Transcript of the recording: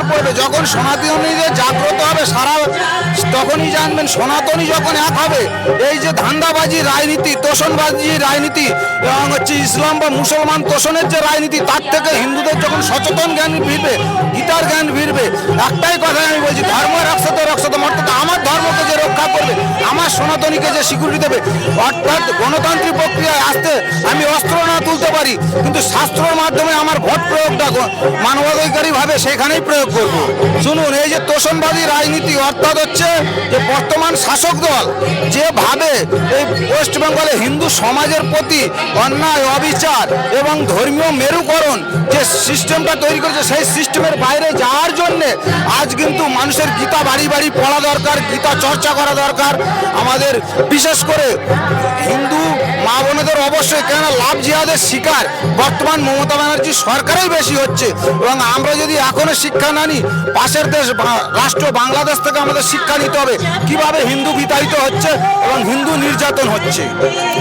প্রচার করবে, যখন সনাতনীদের জাগ্রত হবে সারা, তখনই জানবেন সনাতনী যখন এক হবে। এই যে ধান্দাবাজি রাজনীতি, তোষণবাজি রাজনীতি এবং হচ্ছে ইসলাম বা মুসলমান তোষণের যে রাজনীতি, তার থেকে হিন্দুদের যখন সচেতন জ্ঞান ফিরবে, গীতার জ্ঞান ফিরবে, একটাই কথাই আমি বলছি, ধর্ম রক্ষতে রক্ষতম, অর্থাৎ আমার ধর্মকে যে রক্ষা করবে, আমার সনাতনীকে যে স্বীকৃতি দেবে, অর্থাৎ গণতান্ত্রিক প্রক্রিয়ায় আসতে আমি অস্ত্র না তুলতে পারি, কিন্তু শাস্ত্রের মাধ্যমে আমার ভোট প্রয়োগটা মানবাধিকারীভাবে সেখানেই প্রয়োগ করব। শুনুন, এই যে তোষণবাদী রাজনীতি, অর্থাৎ হচ্ছে যে বর্তমান শাসক দল যেভাবে এই ওয়েস্ট বেঙ্গলে হিন্দু সমাজের প্রতি অন্যায়, অবিচার এবং ধর্মীয় মেরুকরণ যে সিস্টেমটা তৈরি করেছে, সেই সিস্টেমের বাইরে যাওয়ার জন্যে আজ কিন্তু মানুষের গীতা বাড়ি বাড়ি পড়া দরকার, গীতা চর্চা করা দরকার। আমাদের বিশেষ করে হিন্দু মা বোনেদের অবশ্যই, কেন লাভ জিহাদের শিকার বর্তমান মমতা ব্যানার্জি সরকারই বেশি হচ্ছে, এবং আমরা যদি এখনো শিক্ষা না নিই, পাশের দেশ রাষ্ট্র বাংলাদেশ থেকে আমাদের শিক্ষা নিতে হবে কিভাবে হিন্দু বিতাড়িত হচ্ছে এবং হিন্দু নির্যাতন হচ্ছে।